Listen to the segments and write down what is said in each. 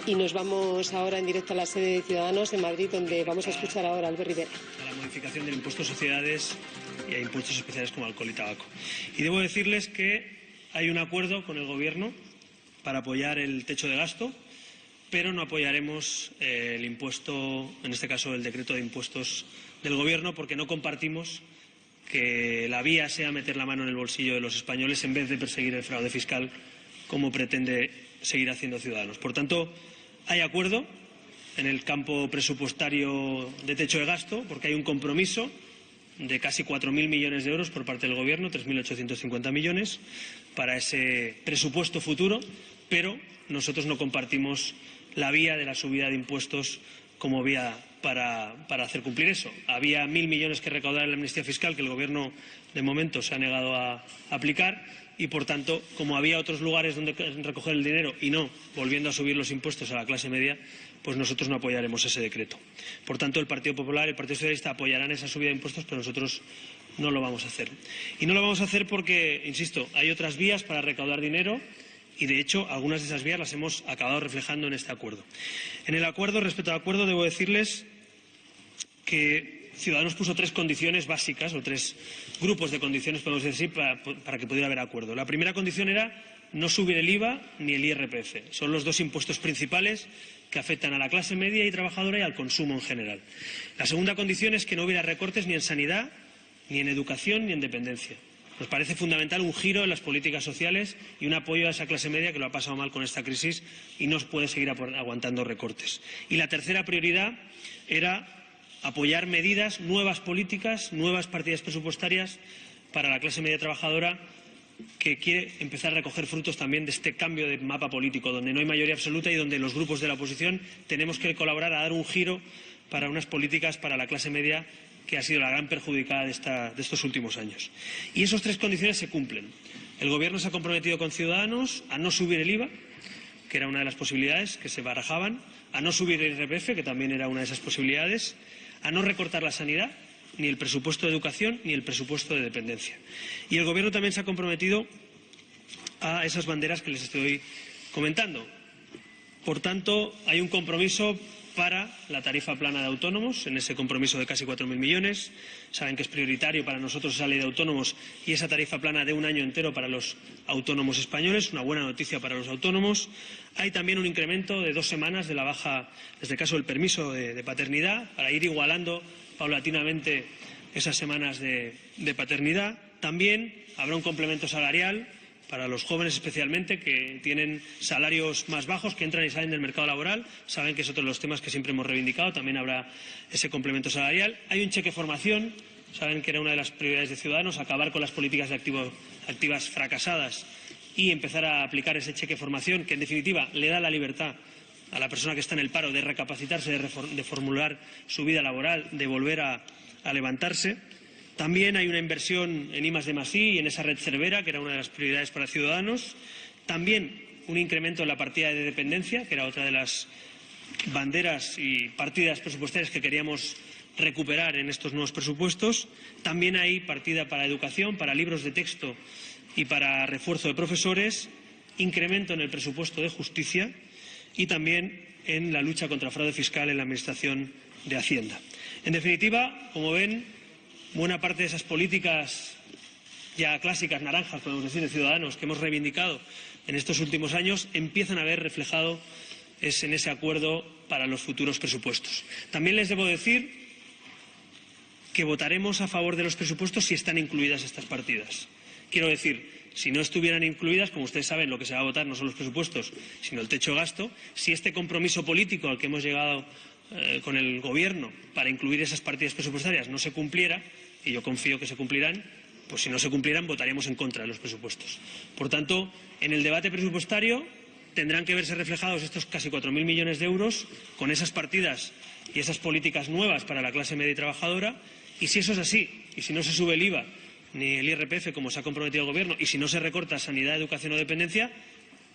Y nos vamos ahora en directo a la sede de Ciudadanos en Madrid, donde vamos a escuchar ahora a Albert Rivera. A la modificación del impuesto a sociedades y a impuestos especiales como alcohol y tabaco. Y debo decirles que hay un acuerdo con el Gobierno para apoyar el techo de gasto, pero no apoyaremos el impuesto, en este caso el decreto de impuestos del Gobierno, porque no compartimos que la vía sea meter la mano en el bolsillo de los españoles en vez de perseguir el fraude fiscal, como pretende seguir haciendo Ciudadanos. Por tanto, hay acuerdo en el campo presupuestario de techo de gasto, porque hay un compromiso de casi 4.000 millones de euros por parte del Gobierno, 3.850 millones, para ese presupuesto futuro, pero nosotros no compartimos la vía de la subida de impuestos como vía para hacer cumplir eso. Había 1.000 millones que recaudar en la amnistía fiscal, que el Gobierno de momento se ha negado a aplicar, y por tanto, como había otros lugares donde recoger el dinero y no volviendo a subir los impuestos a la clase media, pues nosotros no apoyaremos ese decreto. Por tanto, el Partido Popular y el Partido Socialista apoyarán esa subida de impuestos, pero nosotros no lo vamos a hacer. Y no lo vamos a hacer porque, insisto, hay otras vías para recaudar dinero y, de hecho, algunas de esas vías las hemos acabado reflejando en este acuerdo. En el acuerdo, respecto al acuerdo, debo decirles que Ciudadanos puso 3 condiciones básicas, o 3 grupos de condiciones, podemos decir, para que pudiera haber acuerdo. La primera condición era no subir el IVA ni el IRPF. Son los 2 impuestos principales que afectan a la clase media y trabajadora y al consumo en general. La segunda condición es que no hubiera recortes ni en sanidad, ni en educación, ni en dependencia. Nos parece fundamental un giro en las políticas sociales y un apoyo a esa clase media que lo ha pasado mal con esta crisis y no puede seguir aguantando recortes. Y la tercera prioridad era apoyar medidas, nuevas políticas, nuevas partidas presupuestarias para la clase media trabajadora, que quiere empezar a recoger frutos también de este cambio de mapa político, donde no hay mayoría absoluta y donde los grupos de la oposición tenemos que colaborar a dar un giro para unas políticas para la clase media que ha sido la gran perjudicada de estos últimos años. Y esas 3 condiciones se cumplen. El Gobierno se ha comprometido con Ciudadanos a no subir el IVA, que era una de las posibilidades que se barajaban, a no subir el IRPF, que también era una de esas posibilidades, a no recortar la sanidad, ni el presupuesto de educación, ni el presupuesto de dependencia. Y el Gobierno también se ha comprometido a esas banderas que les estoy comentando. Por tanto, hay un compromiso para la tarifa plana de autónomos, en ese compromiso de casi 4.000 millones. Saben que es prioritario para nosotros esa ley de autónomos y esa tarifa plana de un año entero para los autónomos españoles, una buena noticia para los autónomos. Hay también un incremento de 2 semanas de la baja, desde el caso del permiso de paternidad, para ir igualando paulatinamente esas semanas de paternidad. También habrá un complemento salarial para los jóvenes especialmente, que tienen salarios más bajos, que entran y salen del mercado laboral. Saben que es otro de los temas que siempre hemos reivindicado. También habrá ese complemento salarial. Hay un cheque formación. Saben que era una de las prioridades de Ciudadanos, acabar con las políticas de activas fracasadas y empezar a aplicar ese cheque formación, que en definitiva le da la libertad a la persona que está en el paro de recapacitarse, de formular su vida laboral, de volver a levantarse. También hay una inversión en I+D+I y en esa red Cervera, que era una de las prioridades para Ciudadanos. También un incremento en la partida de dependencia, que era otra de las banderas y partidas presupuestarias que queríamos recuperar en estos nuevos presupuestos. También hay partida para educación, para libros de texto y para refuerzo de profesores, incremento en el presupuesto de justicia y también en la lucha contra el fraude fiscal en la Administración de Hacienda. En definitiva, como ven, buena parte de esas políticas ya clásicas, naranjas, podemos decir, de Ciudadanos, que hemos reivindicado en estos últimos años, empiezan a ver reflejado en ese acuerdo para los futuros presupuestos. También les debo decir que votaremos a favor de los presupuestos si están incluidas estas partidas. Quiero decir, si no estuvieran incluidas, como ustedes saben, lo que se va a votar no son los presupuestos, sino el techo de gasto. Si este compromiso político al que hemos llegado con el Gobierno para incluir esas partidas presupuestarias no se cumpliera, y yo confío que se cumplirán, pues si no se cumplieran votaríamos en contra de los presupuestos. Por tanto, en el debate presupuestario tendrán que verse reflejados estos casi 4.000 millones de euros con esas partidas y esas políticas nuevas para la clase media y trabajadora, y si eso es así, y si no se sube el IVA ni el IRPF como se ha comprometido el Gobierno, y si no se recorta sanidad, educación o dependencia,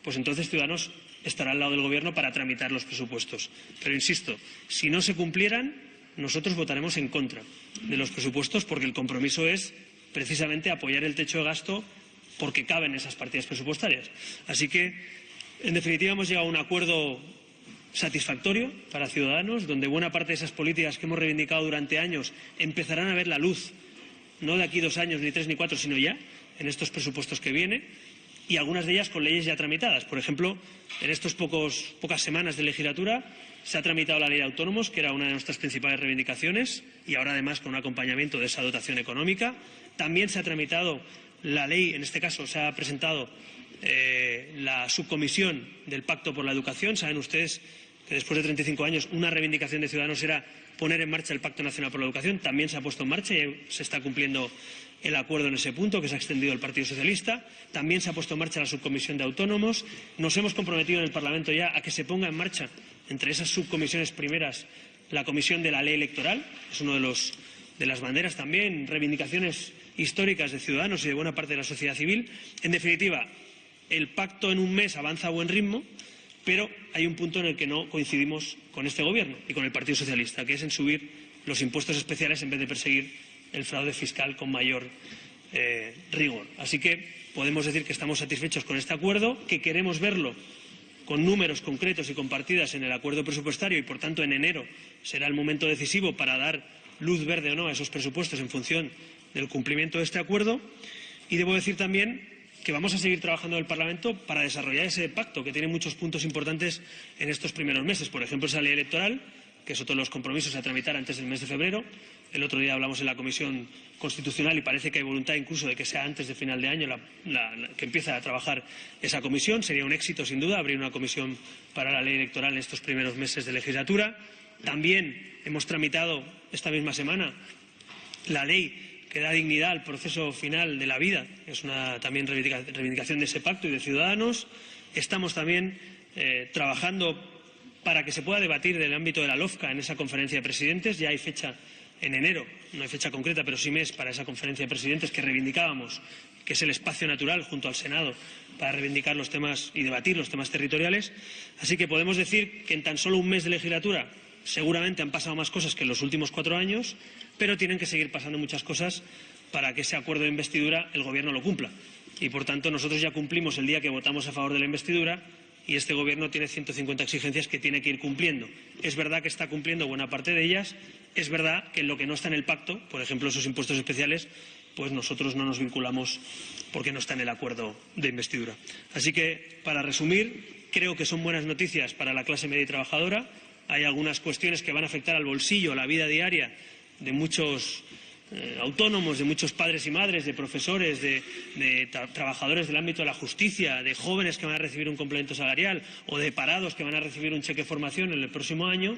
pues entonces Ciudadanos estará al lado del Gobierno para tramitar los presupuestos. Pero insisto, si no se cumplieran, nosotros votaremos en contra de los presupuestos, porque el compromiso es precisamente apoyar el techo de gasto porque caben esas partidas presupuestarias. Así que, en definitiva, hemos llegado a un acuerdo satisfactorio para Ciudadanos, donde buena parte de esas políticas que hemos reivindicado durante años empezarán a ver la luz, no de aquí 2 años, ni 3 ni 4, sino ya en estos presupuestos que vienen, y algunas de ellas con leyes ya tramitadas. Por ejemplo, en estas pocas semanas de legislatura se ha tramitado la ley de autónomos, que era una de nuestras principales reivindicaciones, y ahora además con un acompañamiento de esa dotación económica. También se ha tramitado la ley, en este caso se ha presentado la subcomisión del Pacto por la Educación. Saben ustedes que después de 35 años una reivindicación de Ciudadanos era poner en marcha el Pacto Nacional por la Educación. También se ha puesto en marcha y se está cumpliendo el acuerdo en ese punto, que se ha extendido el Partido Socialista. También se ha puesto en marcha la subcomisión de autónomos. Nos hemos comprometido en el Parlamento ya a que se ponga en marcha, entre esas subcomisiones primeras, la comisión de la ley electoral. Es uno de las banderas también, reivindicaciones históricas de Ciudadanos y de buena parte de la sociedad civil. En definitiva, el pacto en un mes avanza a buen ritmo, pero hay un punto en el que no coincidimos con este Gobierno y con el Partido Socialista, que es en subir los impuestos especiales en vez de perseguir el fraude fiscal con mayor rigor. Así que podemos decir que estamos satisfechos con este acuerdo, que queremos verlo con números concretos y con partidas en el acuerdo presupuestario y, por tanto, en enero será el momento decisivo para dar luz verde o no a esos presupuestos en función del cumplimiento de este acuerdo. Y debo decir también que vamos a seguir trabajando en el Parlamento para desarrollar ese pacto, que tiene muchos puntos importantes en estos primeros meses. Por ejemplo, esa ley electoral, que es otro de los compromisos a tramitar antes del mes de febrero. El otro día hablamos en la Comisión Constitucional y parece que hay voluntad incluso de que sea antes de final de año que empiece a trabajar esa comisión. Sería un éxito, sin duda, abrir una comisión para la ley electoral en estos primeros meses de legislatura. También hemos tramitado esta misma semana la ley que da dignidad al proceso final de la vida. Es una también reivindicación de ese pacto y de Ciudadanos. Estamos también trabajando para que se pueda debatir del ámbito de la LOFCA en esa conferencia de presidentes. Ya hay fecha en enero, no hay fecha concreta, pero sí mes para esa conferencia de presidentes que reivindicábamos, que es el espacio natural junto al Senado para reivindicar los temas y debatir los temas territoriales. Así que podemos decir que en tan solo un mes de legislatura seguramente han pasado más cosas que en los últimos 4 años, pero tienen que seguir pasando muchas cosas para que ese acuerdo de investidura el Gobierno lo cumpla. Y, por tanto, nosotros ya cumplimos el día que votamos a favor de la investidura y este Gobierno tiene 150 exigencias que tiene que ir cumpliendo. Es verdad que está cumpliendo buena parte de ellas. Es verdad que en lo que no está en el pacto, por ejemplo, esos impuestos especiales, pues nosotros no nos vinculamos porque no está en el acuerdo de investidura. Así que, para resumir, creo que son buenas noticias para la clase media y trabajadora. Hay algunas cuestiones que van a afectar al bolsillo, a la vida diaria de muchos autónomos, de muchos padres y madres, de profesores, de trabajadores del ámbito de la justicia, de jóvenes que van a recibir un complemento salarial o de parados que van a recibir un cheque de formación en el próximo año,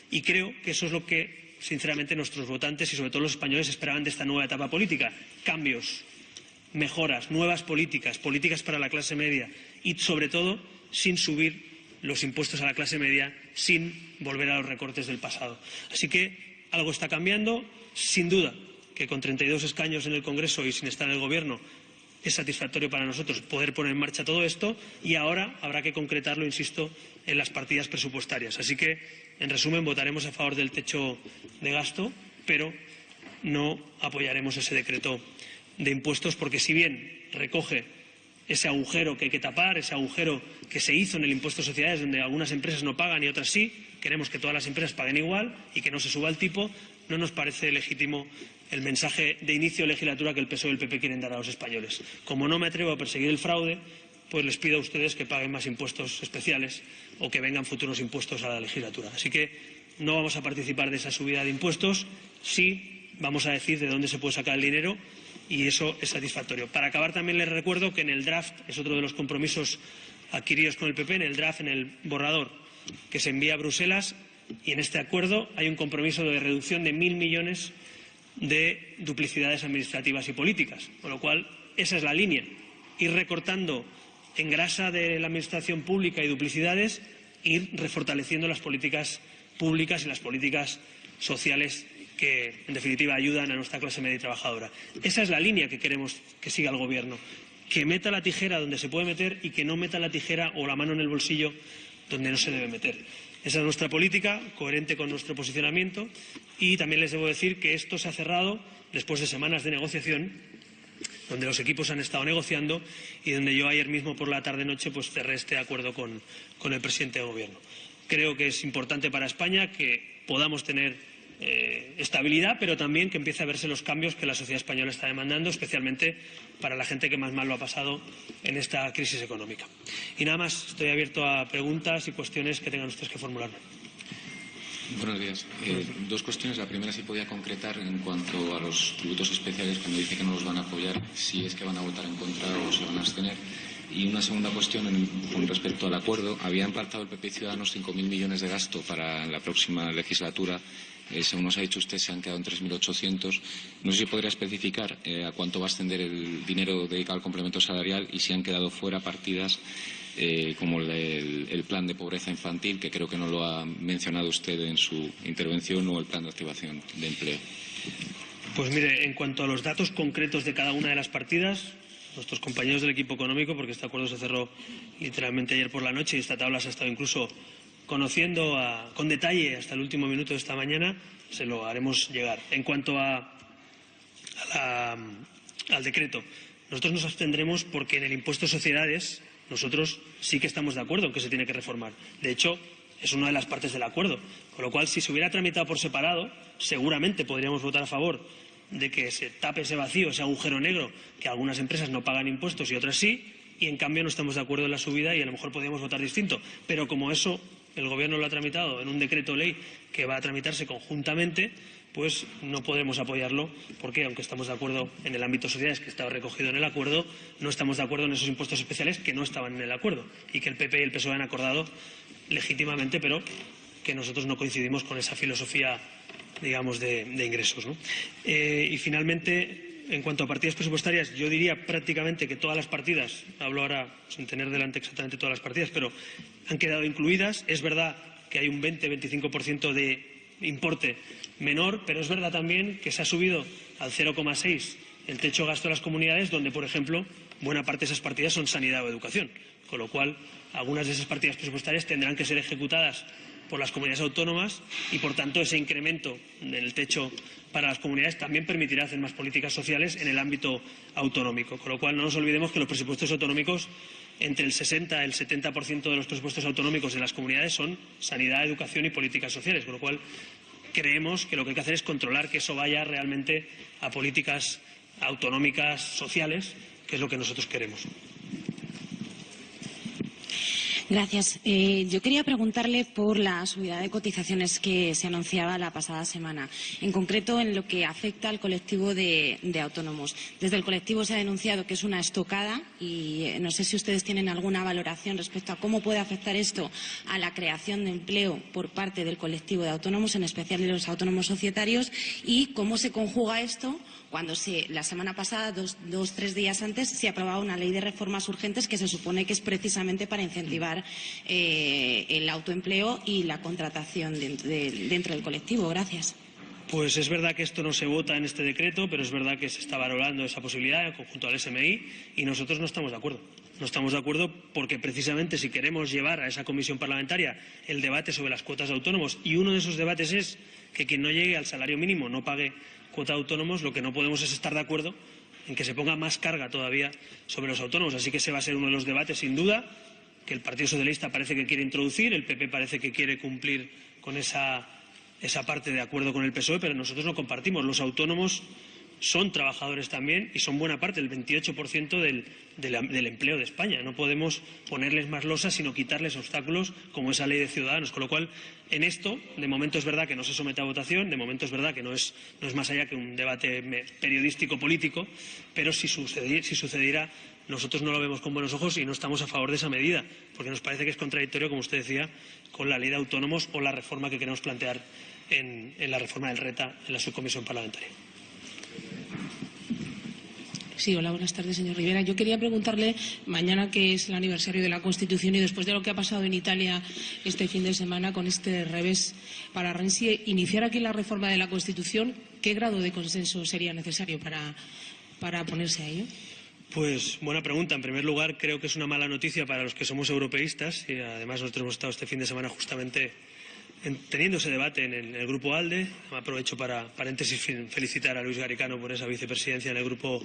y creo que eso es lo que, sinceramente, nuestros votantes y sobre todo los españoles esperaban de esta nueva etapa política. Cambios, mejoras, nuevas políticas, políticas para la clase media y, sobre todo, sin subir los impuestos a la clase media, sin volver a los recortes del pasado. Así que algo está cambiando, sin duda, que con 32 escaños en el Congreso y sin estar en el Gobierno es satisfactorio para nosotros poder poner en marcha todo esto, y ahora habrá que concretarlo, insisto, en las partidas presupuestarias. Así que, en resumen, votaremos a favor del techo de gasto, pero no apoyaremos ese decreto de impuestos porque, si bien recoge ese agujero que hay que tapar, ese agujero que se hizo en el impuesto de sociedades, donde algunas empresas no pagan y otras sí, queremos que todas las empresas paguen igual y que no se suba el tipo, no nos parece legítimo el mensaje de inicio de legislatura que el PSOE y el PP quieren dar a los españoles. Como no me atrevo a perseguir el fraude, pues les pido a ustedes que paguen más impuestos especiales o que vengan futuros impuestos a la legislatura. Así que no vamos a participar de esa subida de impuestos, sí vamos a decir de dónde se puede sacar el dinero, y eso es satisfactorio. Para acabar, también les recuerdo que en el draft, es otro de los compromisos adquiridos con el PP, en el draft, en el borrador que se envía a Bruselas, y en este acuerdo hay un compromiso de reducción de 1.000 millones de duplicidades administrativas y políticas, con lo cual esa es la línea, ir recortando en grasa de la administración pública y duplicidades, ir refortaleciendo las políticas públicas y las políticas sociales que, en definitiva, ayudan a nuestra clase media y trabajadora. Esa es la línea que queremos que siga el Gobierno, que meta la tijera donde se puede meter y que no meta la tijera o la mano en el bolsillo donde no se debe meter. Esa es nuestra política, coherente con nuestro posicionamiento, y también les debo decir que esto se ha cerrado después de semanas de negociación, donde los equipos han estado negociando y donde yo ayer mismo por la tarde-noche pues cerré este acuerdo con el presidente del Gobierno. Creo que es importante para España que podamos tener estabilidad, pero también que empiece a verse los cambios que la sociedad española está demandando, especialmente para la gente que más mal lo ha pasado en esta crisis económica. Y nada más, estoy abierto a preguntas y cuestiones que tengan ustedes que formularme. Buenos días. Dos cuestiones. La primera, si podía concretar en cuanto a los tributos especiales, cuando dice que no los van a apoyar, si es que van a votar en contra o se van a abstener. Y una segunda cuestión con respecto al acuerdo. Habían pactado el PP y Ciudadanos 5.000 millones de gasto para la próxima legislatura. Según nos ha dicho usted, se han quedado en 3.800. No sé si podría especificar a cuánto va a ascender el dinero dedicado al complemento salarial y si han quedado fuera partidas como el plan de pobreza infantil, que creo que no lo ha mencionado usted en su intervención, o el plan de activación de empleo. Pues mire, en cuanto a los datos concretos de cada una de las partidas, nuestros compañeros del equipo económico, porque este acuerdo se cerró literalmente ayer por la noche y esta tabla se ha estado incluso conociendo con detalle hasta el último minuto de esta mañana, se lo haremos llegar. En cuanto al decreto, nosotros nos abstendremos porque en el impuesto de sociedades nosotros sí que estamos de acuerdo en que se tiene que reformar. De hecho, es una de las partes del acuerdo. Con lo cual, si se hubiera tramitado por separado, seguramente podríamos votar a favor de que se tape ese vacío, ese agujero negro, que algunas empresas no pagan impuestos y otras sí, y en cambio no estamos de acuerdo en la subida y a lo mejor podríamos votar distinto. Pero como eso el Gobierno lo ha tramitado en un decreto ley que va a tramitarse conjuntamente, pues no podremos apoyarlo porque, aunque estamos de acuerdo en el ámbito sociedades que estaba recogido en el acuerdo, no estamos de acuerdo en esos impuestos especiales que no estaban en el acuerdo y que el PP y el PSOE han acordado legítimamente, pero que nosotros no coincidimos con esa filosofía, digamos, de ingresos, ¿no? Y finalmente, en cuanto a partidas presupuestarias, yo diría prácticamente que todas las partidas, hablo ahora sin tener delante exactamente todas las partidas, pero han quedado incluidas. Es verdad que hay un 20-25% de importe menor, pero es verdad también que se ha subido al 0,6 el techo de gasto de las comunidades, donde, por ejemplo, buena parte de esas partidas son sanidad o educación, con lo cual algunas de esas partidas presupuestarias tendrán que ser ejecutadas por las comunidades autónomas y, por tanto, ese incremento del techo para las comunidades también permitirá hacer más políticas sociales en el ámbito autonómico. Con lo cual, no nos olvidemos que los presupuestos autonómicos, entre el 60 y el 70% de los presupuestos autonómicos de las comunidades son sanidad, educación y políticas sociales. Con lo cual, creemos que lo que hay que hacer es controlar que eso vaya realmente a políticas autonómicas sociales, que es lo que nosotros queremos. Gracias. Yo quería preguntarle por la subida de cotizaciones que se anunciaba la pasada semana, en concreto en lo que afecta al colectivo de autónomos. Desde el colectivo se ha denunciado que es una estocada y no sé si ustedes tienen alguna valoración respecto a cómo puede afectar esto a la creación de empleo por parte del colectivo de autónomos, en especial de los autónomos societarios, y cómo se conjuga esto cuando la semana pasada, tres días antes, se aprobaba una ley de reformas urgentes que se supone que es precisamente para incentivar el autoempleo y la contratación dentro del colectivo. Gracias. Pues es verdad que esto no se vota en este decreto, pero es verdad que se está valorando esa posibilidad en conjunto al SMI y nosotros no estamos de acuerdo. No estamos de acuerdo porque, precisamente, si queremos llevar a esa comisión parlamentaria el debate sobre las cuotas de autónomos, y uno de esos debates es que quien no llegue al salario mínimo no pague cuota de autónomos, lo que no podemos es estar de acuerdo en que se ponga más carga todavía sobre los autónomos. Así que ese va a ser uno de los debates, sin duda, que el Partido Socialista parece que quiere introducir, el PP parece que quiere cumplir con esa parte de acuerdo con el PSOE, pero nosotros no compartimos. Los autónomos son trabajadores también y son buena parte, el 28% del empleo de España. No podemos ponerles más losas, sino quitarles obstáculos como esa ley de Ciudadanos. Con lo cual, en esto, de momento es verdad que no se somete a votación, de momento es verdad que no es más allá que un debate periodístico-político, pero si sucediera, nosotros no lo vemos con buenos ojos y no estamos a favor de esa medida, porque nos parece que es contradictorio, como usted decía, con la ley de autónomos o la reforma que queremos plantear en la reforma del RETA en la subcomisión parlamentaria. Sí, hola, buenas tardes, señor Rivera. Yo quería preguntarle, mañana que es el aniversario de la Constitución y después de lo que ha pasado en Italia este fin de semana con este revés para Renzi, iniciar aquí la reforma de la Constitución, ¿qué grado de consenso sería necesario para ponerse a ello? Pues buena pregunta. En primer lugar, creo que es una mala noticia para los que somos europeístas y además nosotros hemos estado este fin de semana justamente teniendo ese debate en el Grupo ALDE. Aprovecho para, paréntesis, felicitar a Luis Garicano por esa vicepresidencia en el Grupo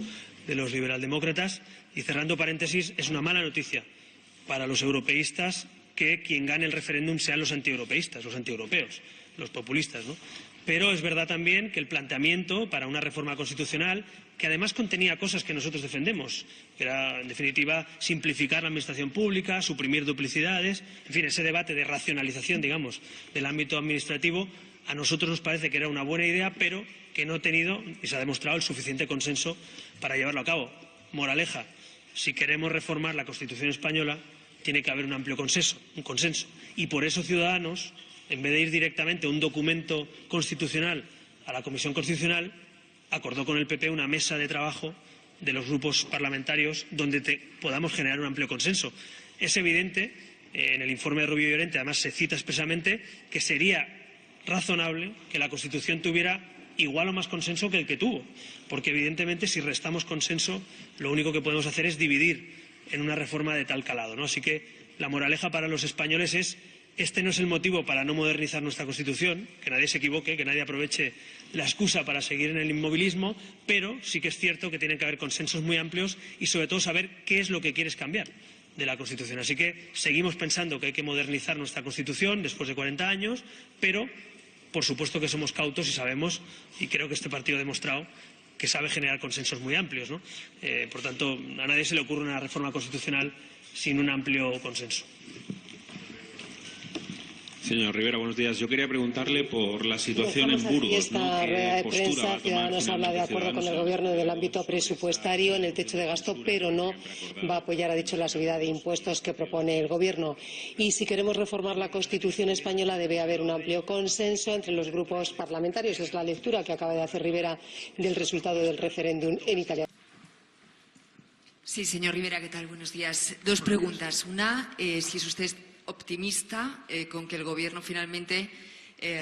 de los Liberaldemócratas. Y cerrando paréntesis, es una mala noticia para los europeístas que quien gane el referéndum sean los antieuropeístas, los antieuropeos, los populistas, ¿no? Pero es verdad también que el planteamiento para una reforma constitucional, que además contenía cosas que nosotros defendemos, que era, en definitiva, simplificar la administración pública, suprimir duplicidades, en fin, ese debate de racionalización, digamos, del ámbito administrativo, a nosotros nos parece que era una buena idea, pero que no ha tenido, y se ha demostrado, el suficiente consenso para llevarlo a cabo. Moraleja, si queremos reformar la Constitución española, tiene que haber un amplio consenso, y por eso Ciudadanos, en vez de ir directamente a un documento constitucional a la Comisión Constitucional, acordó con el PP una mesa de trabajo de los grupos parlamentarios donde podamos generar un amplio consenso. Es evidente, en el informe de Rubio Llorente además se cita expresamente, que sería razonable que la Constitución tuviera igual o más consenso que el que tuvo, porque evidentemente si restamos consenso lo único que podemos hacer es dividir en una reforma de tal calado, ¿no? Así que la moraleja para los españoles es: este no es el motivo para no modernizar nuestra Constitución, que nadie se equivoque, que nadie aproveche la excusa para seguir en el inmovilismo, pero sí que es cierto que tienen que haber consensos muy amplios y, sobre todo, saber qué es lo que quieres cambiar de la Constitución. Así que seguimos pensando que hay que modernizar nuestra Constitución después de 40 años, pero, por supuesto, que somos cautos y sabemos, y creo que este partido ha demostrado, que sabe generar consensos muy amplios, ¿no? Por tanto, a nadie se le ocurre una reforma constitucional sin un amplio consenso. Señor Rivera, buenos días. Yo quería preguntarle por la situación en Burgos. Esta rueda de prensa, Ciudadanos habla de acuerdo con el Gobierno del ámbito presupuestario en el techo de gasto, pero no va a apoyar, ha dicho, la subida de impuestos que propone el Gobierno. Y si queremos reformar la Constitución española debe haber un amplio consenso entre los grupos parlamentarios. Es la lectura que acaba de hacer Rivera del resultado del referéndum en Italia. Sí, señor Rivera, ¿qué tal? Buenos días. Dos preguntas. Una, si es usted optimista con que el Gobierno finalmente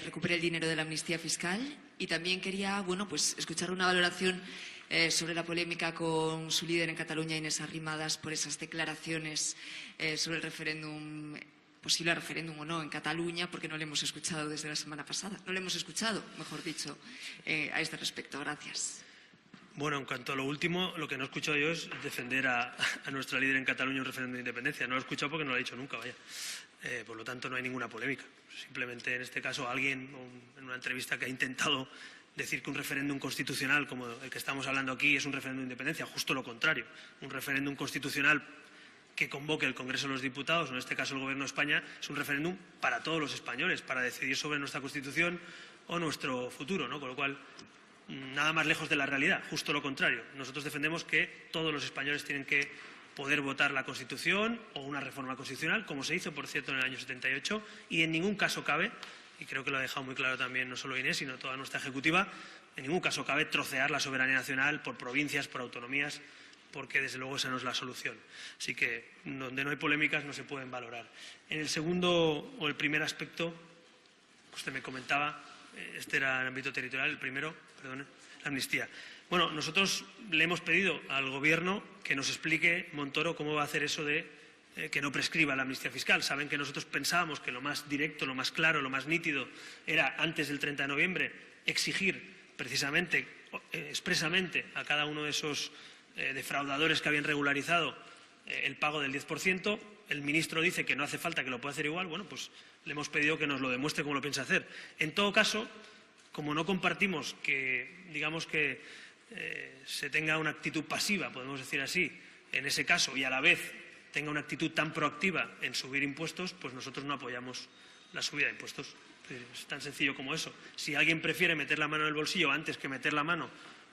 recupere el dinero de la amnistía fiscal, y también quería escuchar una valoración sobre la polémica con su líder en Cataluña, Inés Arrimadas, por esas declaraciones sobre el referéndum, posible referéndum o no en Cataluña, porque no le hemos escuchado desde la semana pasada. No le hemos escuchado, mejor dicho, a este respecto. Gracias. Bueno, en cuanto a lo último, lo que no he escuchado yo es defender a nuestra líder en Cataluña un referéndum de independencia. No lo he escuchado porque no lo ha dicho nunca, vaya. Por lo tanto, no hay ninguna polémica. Simplemente, en este caso, alguien en una entrevista que ha intentado decir que un referéndum constitucional como el que estamos hablando aquí es un referéndum de independencia. Justo lo contrario. Un referéndum constitucional que convoque el Congreso de los Diputados, o en este caso el Gobierno de España, es un referéndum para todos los españoles, para decidir sobre nuestra Constitución o nuestro futuro, ¿no? Con lo cual, nada más lejos de la realidad, justo lo contrario. Nosotros defendemos que todos los españoles tienen que poder votar la Constitución o una reforma constitucional, como se hizo, por cierto, en el año 78, y en ningún caso cabe, y creo que lo ha dejado muy claro también no solo Inés, sino toda nuestra ejecutiva, en ningún caso cabe trocear la soberanía nacional por provincias, por autonomías, porque desde luego esa no es la solución. Así que donde no hay polémicas no se pueden valorar. En el segundo o el primer aspecto, usted me comentaba, este era el ámbito territorial, el primero, perdón, la amnistía. Bueno, nosotros le hemos pedido al Gobierno que nos explique, Montoro, cómo va a hacer eso de que no prescriba la amnistía fiscal. Saben que nosotros pensábamos que lo más directo, lo más claro, lo más nítido era, antes del 30 de noviembre, exigir precisamente, expresamente, a cada uno de esos defraudadores que habían regularizado el pago del 10%. El ministro dice que no hace falta, que lo puede hacer igual. Bueno, pues le hemos pedido que nos lo demuestre cómo lo piensa hacer. En todo caso, como no compartimos que, digamos que se tenga una actitud pasiva, podemos decir así, en ese caso, y a la vez tenga una actitud tan proactiva en subir impuestos, pues nosotros no apoyamos la subida de impuestos. Es tan sencillo como eso. Si alguien prefiere meter la mano en el bolsillo antes que meter la mano,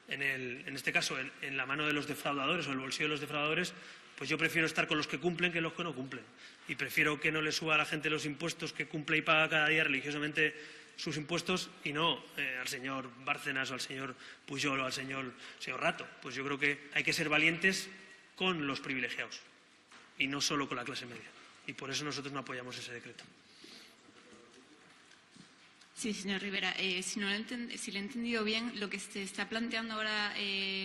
en este caso, en la mano de los defraudadores o en el bolsillo de los defraudadores, pues yo prefiero estar con los que cumplen que los que no cumplen. Y prefiero que no le suba a la gente los impuestos, que cumple y paga cada día religiosamente sus impuestos, y no al señor Bárcenas o al señor Pujol o al señor Rato. Pues yo creo que hay que ser valientes con los privilegiados y no solo con la clase media. Y por eso nosotros no apoyamos ese decreto. Sí, señor Rivera, si le he entendido bien, lo que se está planteando ahora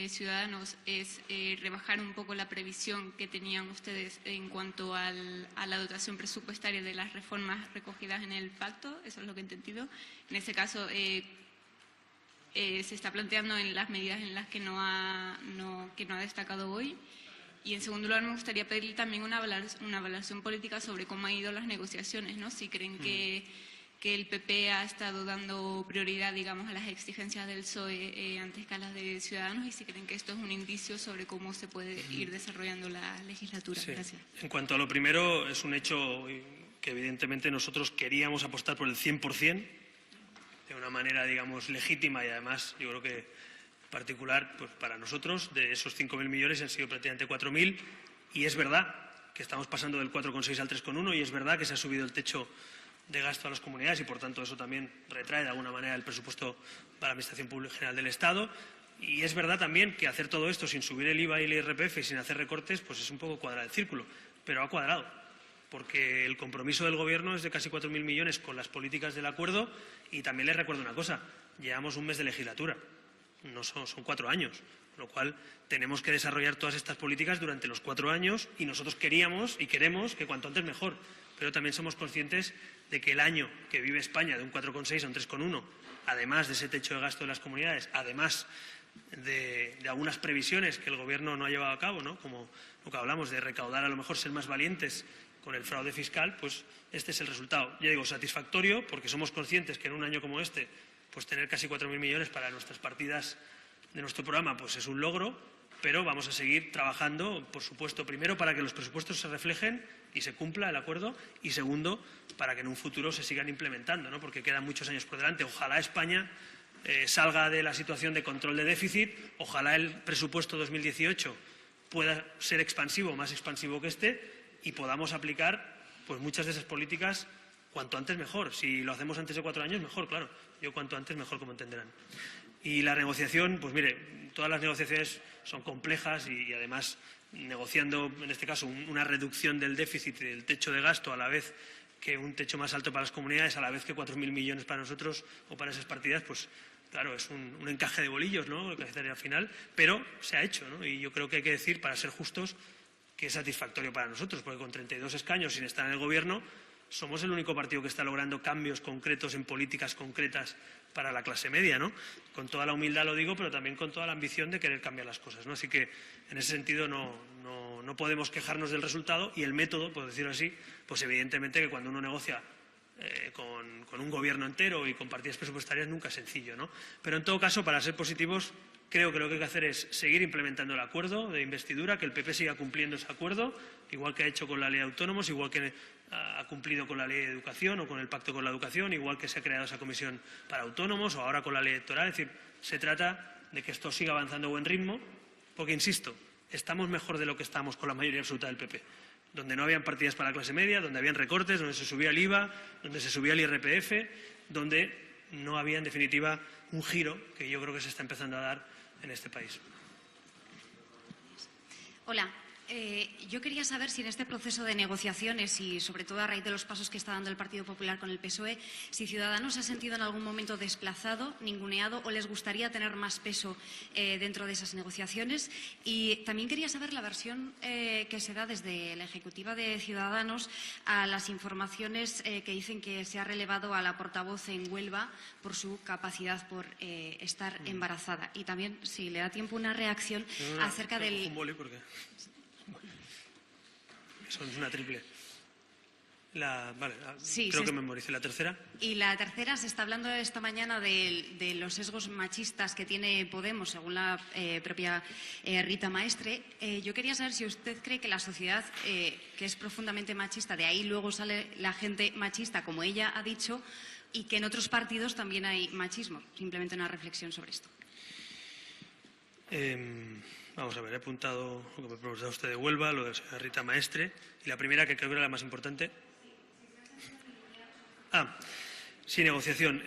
Ciudadanos es rebajar un poco la previsión que tenían ustedes en cuanto a la dotación presupuestaria de las reformas recogidas en el pacto. Eso es lo que he entendido. En ese caso, se está planteando en las medidas en las que no ha destacado hoy. Y en segundo lugar, me gustaría pedirle también una evaluación política sobre cómo han ido las negociaciones, ¿no? Si creen que el PP ha estado dando prioridad, digamos, a las exigencias del PSOE antes que a las de Ciudadanos, y si creen que esto es un indicio sobre cómo se puede ir desarrollando la legislatura. Sí. Gracias. En cuanto a lo primero, es un hecho que evidentemente nosotros queríamos apostar por el 100%, de una manera, digamos, legítima, y además yo creo que en particular, pues para nosotros, de esos 5.000 millones han sido prácticamente 4.000, y es verdad que estamos pasando del 4,6 al 3,1, y es verdad que se ha subido el techo de gasto a las comunidades, y por tanto eso también retrae de alguna manera el presupuesto para la Administración Pública General del Estado. Y es verdad también que hacer todo esto sin subir el IVA y el IRPF y sin hacer recortes, pues es un poco cuadrar el círculo, pero ha cuadrado, porque el compromiso del Gobierno es de casi 4.000 millones con las políticas del acuerdo. Y también les recuerdo una cosa: llevamos un mes de legislatura, no son 4 años, con lo cual tenemos que desarrollar todas estas políticas durante los 4 años, y nosotros queríamos y queremos que cuanto antes mejor, pero también somos conscientes de que el año que vive España, de un 4,6 a un 3,1, además de ese techo de gasto de las comunidades, además de algunas previsiones que el Gobierno no ha llevado a cabo, ¿no? Como lo que hablamos de recaudar, a lo mejor ser más valientes con el fraude fiscal, pues este es el resultado. Ya digo, satisfactorio, porque somos conscientes que en un año como este, pues tener casi 4.000 millones para nuestras partidas de nuestro programa, pues es un logro, pero vamos a seguir trabajando, por supuesto, primero para que los presupuestos se reflejen y se cumpla el acuerdo, y segundo, para que en un futuro se sigan implementando, ¿no? Porque quedan muchos años por delante. Ojalá España salga de la situación de control de déficit, ojalá el presupuesto 2018 pueda ser expansivo, más expansivo que este, y podamos aplicar pues muchas de esas políticas cuanto antes mejor. Si lo hacemos antes de 4 años, mejor, claro. Yo cuanto antes mejor, como entenderán. Y la negociación, pues mire, todas las negociaciones son complejas, y además negociando, en este caso, una reducción del déficit y del techo de gasto, a la vez que un techo más alto para las comunidades, a la vez que 4.000 millones para nosotros o para esas partidas, pues claro, es un encaje de bolillos, ¿no?, lo que hacer al final, pero se ha hecho, ¿no? Y yo creo que hay que decir, para ser justos, que es satisfactorio para nosotros, porque con 32 escaños, sin estar en el Gobierno, somos el único partido que está logrando cambios concretos en políticas concretas para la clase media, ¿no? Con toda la humildad lo digo, pero también con toda la ambición de querer cambiar las cosas, ¿no? Así que, en ese sentido, no podemos quejarnos del resultado. Y el método, por decirlo así, pues evidentemente que cuando uno negocia con un Gobierno entero y con partidas presupuestarias nunca es sencillo, ¿no? Pero en todo caso, para ser positivos, creo que lo que hay que hacer es seguir implementando el acuerdo de investidura, que el PP siga cumpliendo ese acuerdo, igual que ha hecho con la Ley de Autónomos, igual que ha cumplido con la Ley de Educación o con el Pacto con la Educación, igual que se ha creado esa comisión para autónomos, o ahora con la Ley Electoral. Es decir, se trata de que esto siga avanzando a buen ritmo, porque, insisto, estamos mejor de lo que estábamos con la mayoría absoluta del PP, donde no habían partidas para la clase media, donde habían recortes, donde se subía el IVA, donde se subía el IRPF, donde no había, en definitiva, un giro que yo creo que se está empezando a dar en este país. Hola. Yo quería saber si en este proceso de negociaciones, y sobre todo a raíz de los pasos que está dando el Partido Popular con el PSOE, si Ciudadanos se ha sentido en algún momento desplazado, ninguneado, o les gustaría tener más peso dentro de esas negociaciones. Y también quería saber la versión que se da desde la Ejecutiva de Ciudadanos a las informaciones que dicen que se ha relevado a la portavoz en Huelva por su capacidad por estar embarazada. Y también, si le da tiempo, una reacción acerca del... Son una triple. Sí, creo que memoricé la tercera. Y la tercera, se está hablando esta mañana de los sesgos machistas que tiene Podemos, según la propia Rita Maestre. Yo quería saber si usted cree que la sociedad, que es profundamente machista, de ahí luego sale la gente machista, como ella ha dicho, y que en otros partidos también hay machismo. Simplemente una reflexión sobre esto. Vamos a ver, he apuntado lo que me preguntaba usted de Huelva, lo de la Rita Maestre, y la primera, que creo que era la más importante. Sí, negociación.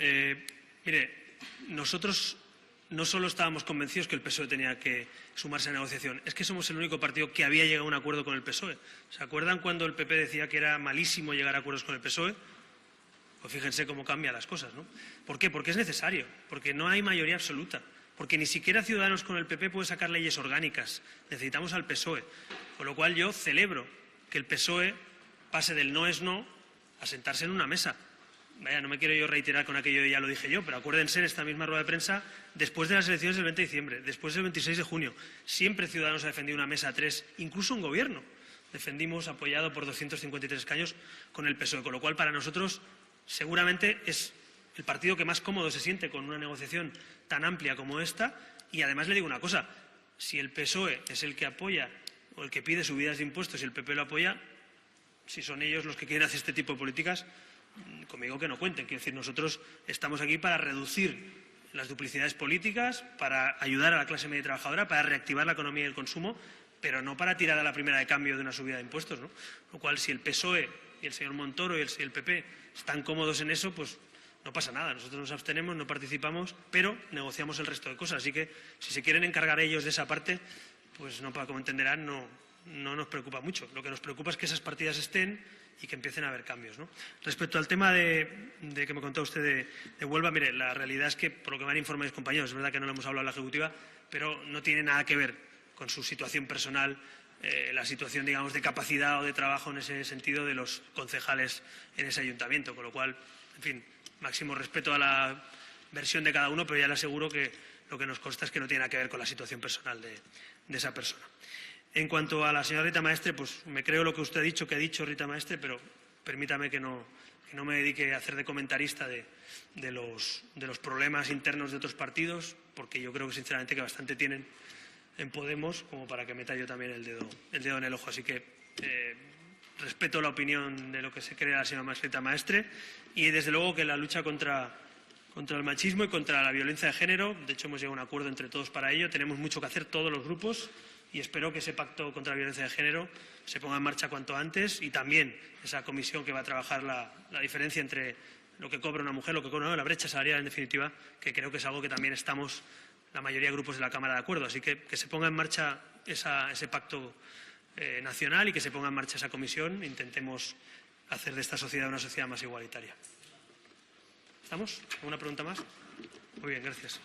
Mire, nosotros no solo estábamos convencidos que el PSOE tenía que sumarse a la negociación, es que somos el único partido que había llegado a un acuerdo con el PSOE. ¿Se acuerdan cuando el PP decía que era malísimo llegar a acuerdos con el PSOE? Pues fíjense cómo cambian las cosas, ¿no? ¿Por qué? Porque es necesario, porque no hay mayoría absoluta. Porque ni siquiera Ciudadanos con el PP puede sacar leyes orgánicas. Necesitamos al PSOE. Con lo cual yo celebro que el PSOE pase del no es no a sentarse en una mesa. vaya, no me quiero yo reiterar con aquello de ya lo dije yo, pero acuérdense en esta misma rueda de prensa, después de las elecciones del 20 de diciembre, después del 26 de junio, siempre Ciudadanos ha defendido una mesa a 3, incluso un gobierno defendimos apoyado por 253 escaños con el PSOE, con lo cual para nosotros seguramente es el partido que más cómodo se siente con una negociación tan amplia como esta. Y además le digo una cosa, si el PSOE es el que apoya o el que pide subidas de impuestos y el PP lo apoya, si son ellos los que quieren hacer este tipo de políticas, conmigo que no cuenten. Quiero decir, nosotros estamos aquí para reducir las duplicidades políticas, para ayudar a la clase media y trabajadora, para reactivar la economía y el consumo, pero no para tirar a la primera de cambio de una subida de impuestos, ¿no? Lo cual, si el PSOE y el señor Montoro y el PP están cómodos en eso, pues no pasa nada. Nosotros nos abstenemos, no participamos, pero negociamos el resto de cosas. Así que, si se quieren encargar ellos de esa parte, pues no, como entenderán, no nos preocupa mucho. Lo que nos preocupa es que esas partidas estén y que empiecen a haber cambios, ¿no? Respecto al tema de que me contó usted de Huelva, mire, la realidad es que, por lo que me han informado mis compañeros, es verdad que no lo hemos hablado en la Ejecutiva, pero no tiene nada que ver con su situación personal, la situación, digamos, de capacidad o de trabajo en ese sentido de los concejales en ese ayuntamiento, con lo cual, en fin, máximo respeto a la versión de cada uno, pero ya le aseguro que lo que nos consta es que no tiene nada que ver con la situación personal de esa persona. En cuanto a la señora Rita Maestre, pues me creo lo que usted ha dicho, que ha dicho Rita Maestre, pero permítame que no me dedique a hacer de comentarista de los problemas internos de otros partidos, porque yo creo que sinceramente que bastante tienen en Podemos como para que meta yo también el dedo en el ojo. Así que respeto la opinión de lo que se cree la señora Rita Maestre y desde luego que la lucha contra el machismo y contra la violencia de género, de hecho hemos llegado a un acuerdo entre todos para ello, tenemos mucho que hacer todos los grupos y espero que ese pacto contra la violencia de género se ponga en marcha cuanto antes y también esa comisión que va a trabajar la diferencia entre lo que cobra una mujer, lo que cobra la brecha salarial en definitiva, que creo que es algo que también estamos la mayoría de grupos de la Cámara de acuerdo. Así que se ponga en marcha ese pacto nacional y que se ponga en marcha esa comisión. Intentemos hacer de esta sociedad una sociedad más igualitaria. ¿Estamos? ¿Alguna pregunta más? Muy bien, gracias.